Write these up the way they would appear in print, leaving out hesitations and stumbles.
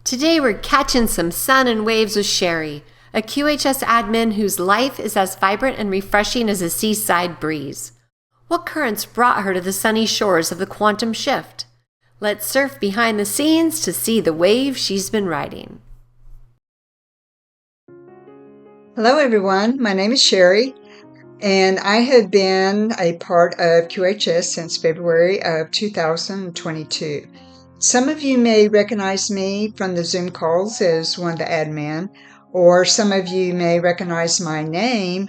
Today we're catching some sun and waves with Sherri, a QHS admin whose life is as vibrant and refreshing as a seaside breeze. What currents brought her to the sunny shores of the quantum shift? Let's surf behind the scenes to see the wave she's been riding. Hello everyone, my name is Sherri, and I have been a part of QHS since February of 2022. Some of you may recognize me from the Zoom calls as one of the admin, or some of you may recognize my name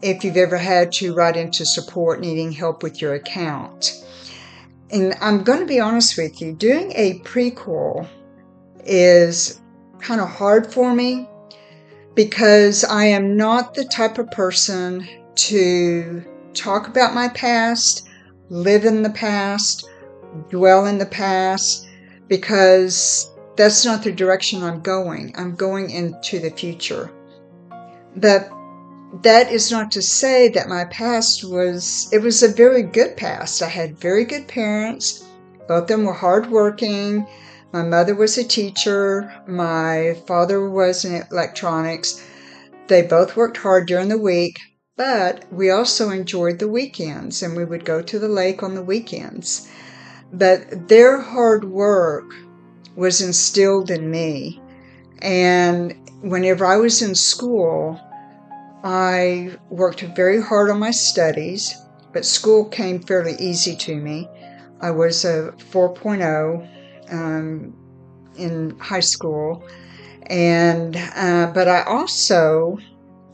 if you've ever had to write into support needing help with your account. And I'm going to be honest with you, doing a prequel is kind of hard for me because I am not the type of person to talk about my past, live in the past, dwell in the past, because that's not the direction I'm going. I'm going into the future. But that is not to say that my past was a very good past. I had very good parents. Both of them were hardworking. My mother was a teacher. My father was in electronics. They both worked hard during the week, but we also enjoyed the weekends, and we would go to the lake on the weekends. But their hard work was instilled in me. And whenever I was in school, I worked very hard on my studies, but school came fairly easy to me. I was a 4.0 in high school, and but I also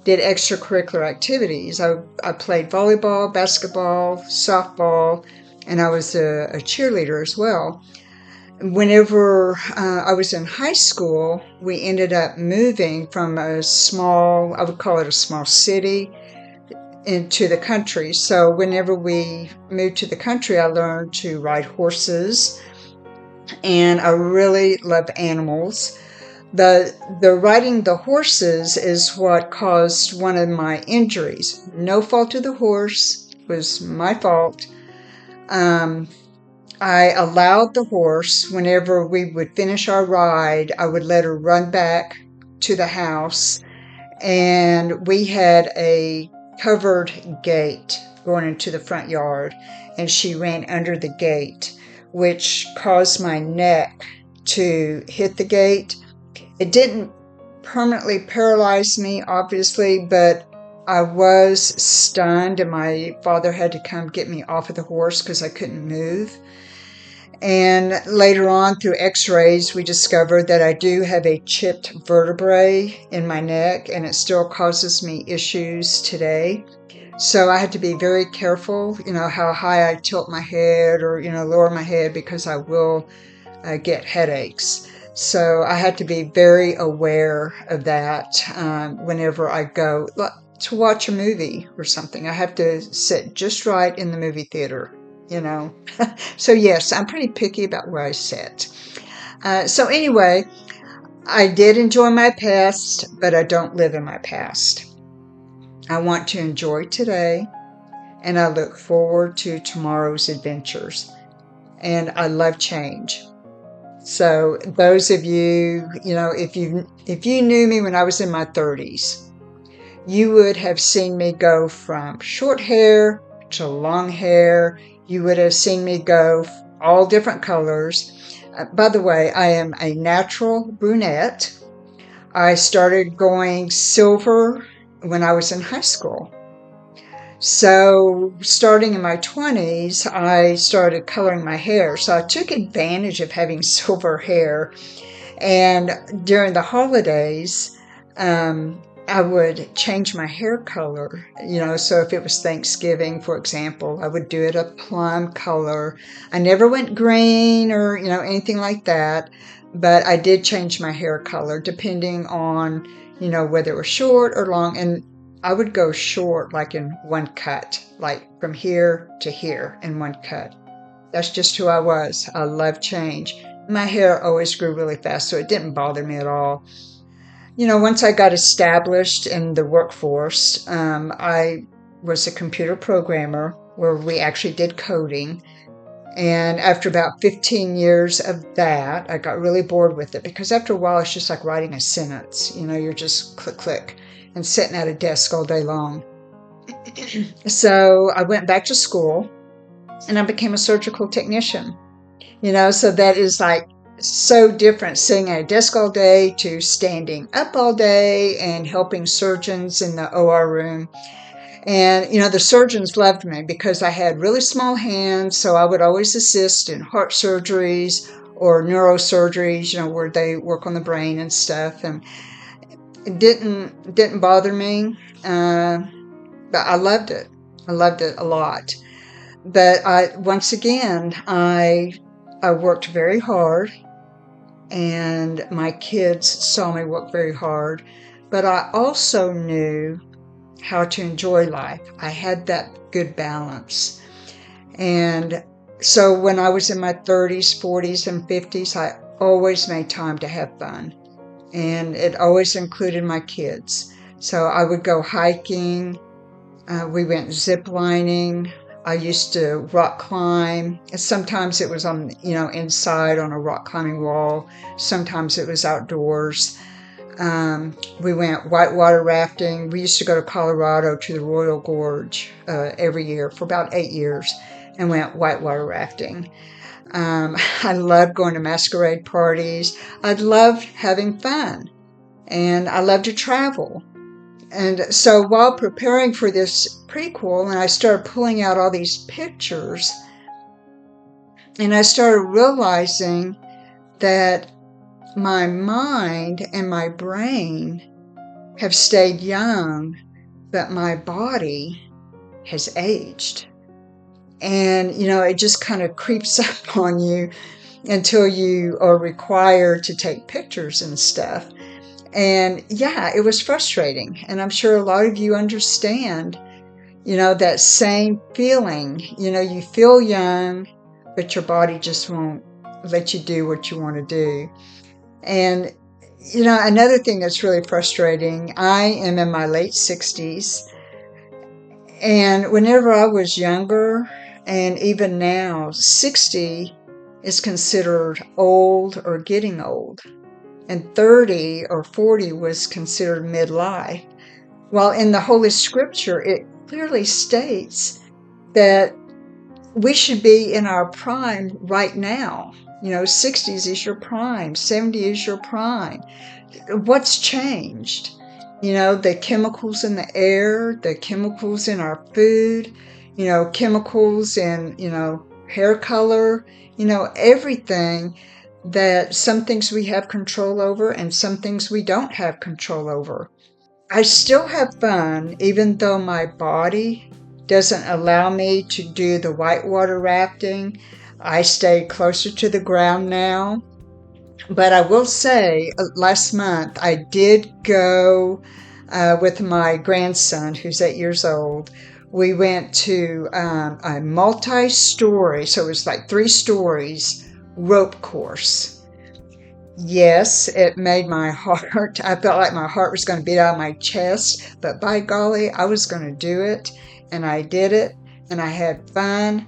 did extracurricular activities. I played volleyball, basketball, softball, and I was a cheerleader as well. Whenever I was in high school, we ended up moving from a small, I would call it a small city, into the country. So whenever we moved to the country, I learned to ride horses, and I really love animals. The riding the horses is what caused one of my injuries. No fault of the horse, it was my fault. I allowed the horse, whenever we would finish our ride, I would let her run back to the house, and we had a covered gate going into the front yard, and she ran under the gate, which caused my neck to hit the gate. It didn't permanently paralyze me, obviously, but I was stunned, and my father had to come get me off of the horse because I couldn't move. And later on, through x-rays, we discovered that I do have a chipped vertebrae in my neck, and it still causes me issues today. So I had to be very careful, how high I tilt my head or, lower my head, because I will get headaches. So I had to be very aware of that whenever I go to watch a movie or something. I have to sit just right in the movie theater, So yes, I'm pretty picky about where I sit. So anyway, I did enjoy my past, but I don't live in my past. I want to enjoy today, and I look forward to tomorrow's adventures. And I love change. So those of you, if you knew me when I was in my 30s, you would have seen me go from short hair to long hair. You would have seen me go all different colors. By the way, I am a natural brunette. I started going silver when I was in high school. So starting in my 20s, I started coloring my hair. So I took advantage of having silver hair. And during the holidays, I would change my hair color, so if it was Thanksgiving, for example, I would do it a plum color. I never went green or, anything like that, but I did change my hair color depending on, whether it was short or long. And I would go short, like in one cut, like from here to here in one cut. That's just who I was. I love change. My hair always grew really fast, so it didn't bother me at all. Once I got established in the workforce, I was a computer programmer where we actually did coding. And after about 15 years of that, I got really bored with it because after a while, it's just like writing a sentence. You're just click, click, and sitting at a desk all day long. So I went back to school and I became a surgical technician. So that is like so different, sitting at a desk all day to standing up all day and helping surgeons in the OR room. And, the surgeons loved me because I had really small hands, so I would always assist in heart surgeries or neurosurgeries, where they work on the brain and stuff. And it didn't bother me, but I loved it. I loved it a lot. But once again, I worked very hard, and my kids saw me work very hard. But I also knew how to enjoy life. I had that good balance. And so when I was in my 30s, 40s, and 50s, I always made time to have fun. And it always included my kids. So I would go hiking. We went zip lining. I used to rock climb. Sometimes it was on, inside on a rock climbing wall. Sometimes it was outdoors. We went whitewater rafting. We used to go to Colorado to the Royal Gorge every year for about 8 years and went whitewater rafting. I loved going to masquerade parties. I loved having fun, and I loved to travel. And so while preparing for this prequel, and I started pulling out all these pictures, and I started realizing that my mind and my brain have stayed young, but my body has aged. And, it just kind of creeps up on you until you are required to take pictures and stuff. And yeah, it was frustrating. And I'm sure a lot of you understand, that same feeling. You feel young, but your body just won't let you do what you want to do. And, another thing that's really frustrating, I am in my late 60s. And whenever I was younger, and even now, 60 is considered old or getting old. And 30 or 40 was considered midlife. While in the Holy Scripture, it clearly states that we should be in our prime right now. 60s is your prime, 70 is your prime. What's changed? The chemicals in the air, the chemicals in our food, chemicals in, hair color, everything, that some things we have control over and some things we don't have control over. I still have fun, even though my body doesn't allow me to do the whitewater rafting. I stay closer to the ground now. But I will say, last month, I did go with my grandson, who's 8 years old. We went to a multi-story, so it was like 3 stories, rope course. Yes, it made my heart, I felt like my heart was going to beat out of my chest, but by golly, I was going to do it, and I did it, and I had fun.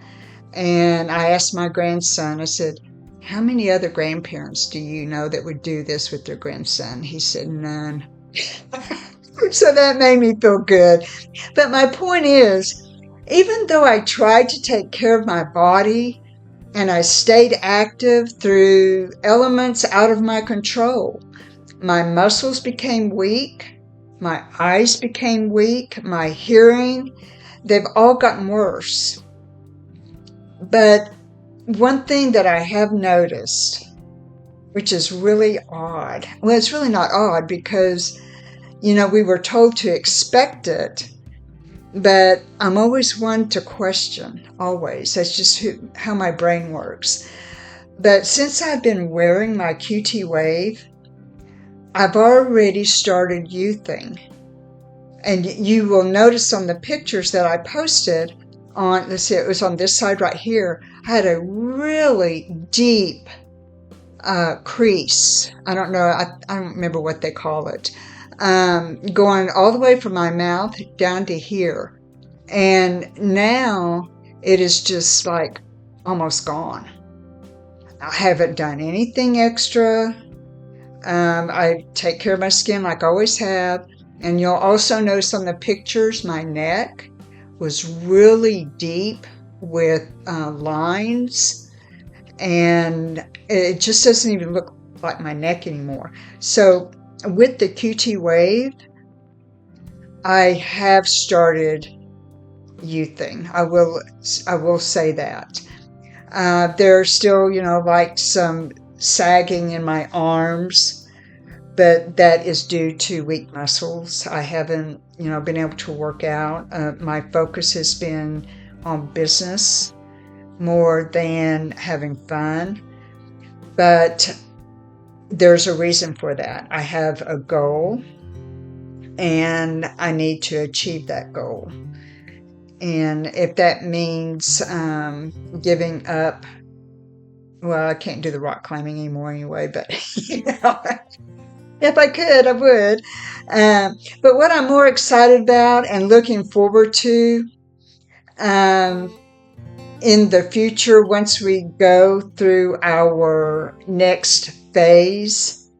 And I asked my grandson, I said, how many other grandparents do you know that would do this with their grandson? He said, none. So that made me feel good. But my point is, even though I tried to take care of my body and I stayed active through elements out of my control, my muscles became weak, my eyes became weak, my hearing, they've all gotten worse. But one thing that I have noticed, which is really odd, well, it's really not odd because, we were told to expect it, but I'm always one to question, always. That's just how my brain works. But since I've been wearing my QT Wave, I've already started youthing. And you will notice on the pictures that I posted on, let's see, it was on this side right here, I had a really deep crease. I don't know, I don't remember what they call it. Going all the way from my mouth down to here. And now it is just like almost gone. I haven't done anything extra. I take care of my skin like I always have. And you'll also notice on the pictures, my neck was really deep with lines, and it just doesn't even look like my neck anymore. So with the QT Wave, I have started youthing. I will say that. There's still, like some sagging in my arms, but that is due to weak muscles. I haven't, been able to work out. My focus has been on business more than having fun, but there's a reason for that. I have a goal, and I need to achieve that goal. And if that means giving up, well, I can't do the rock climbing anymore anyway, but if I could, I would. But what I'm more excited about and looking forward to in the future, once we go through our next phase,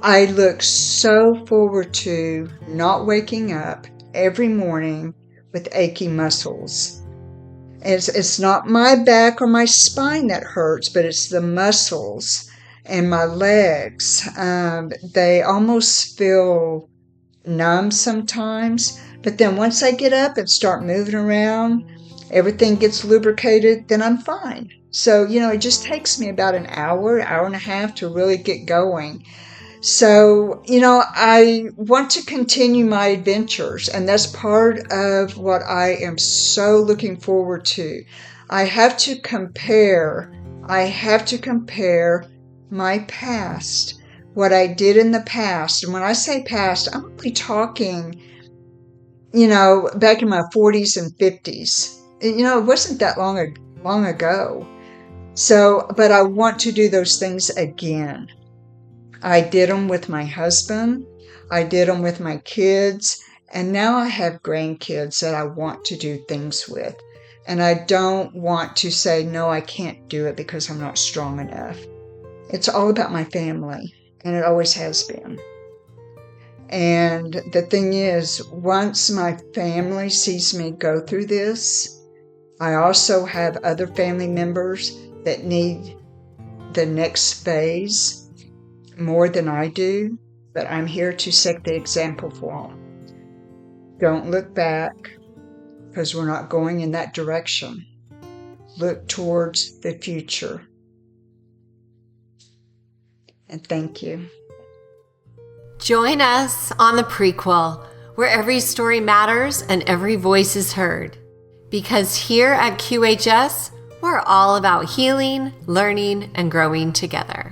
I look so forward to not waking up every morning with achy muscles. It's not my back or my spine that hurts, but it's the muscles and my legs. They almost feel numb sometimes, but then once I get up and start moving around, everything gets lubricated, then I'm fine. So, it just takes me about an hour and a half to really get going. So, I want to continue my adventures, and that's part of what I am so looking forward to. I have to compare my past, what I did in the past. And when I say past, I'm only talking, back in my 40s and 50s. It wasn't that long ago. So, but I want to do those things again. I did them with my husband. I did them with my kids. And now I have grandkids that I want to do things with. And I don't want to say, no, I can't do it because I'm not strong enough. It's all about my family, and it always has been. And the thing is, once my family sees me go through this, I also have other family members that need the next phase more than I do, but I'm here to set the example for them. Don't look back, because we're not going in that direction. Look towards the future. And thank you. Join us on the Prequel, where every story matters and every voice is heard. Because here at QHS, we're all about healing, learning, and growing together.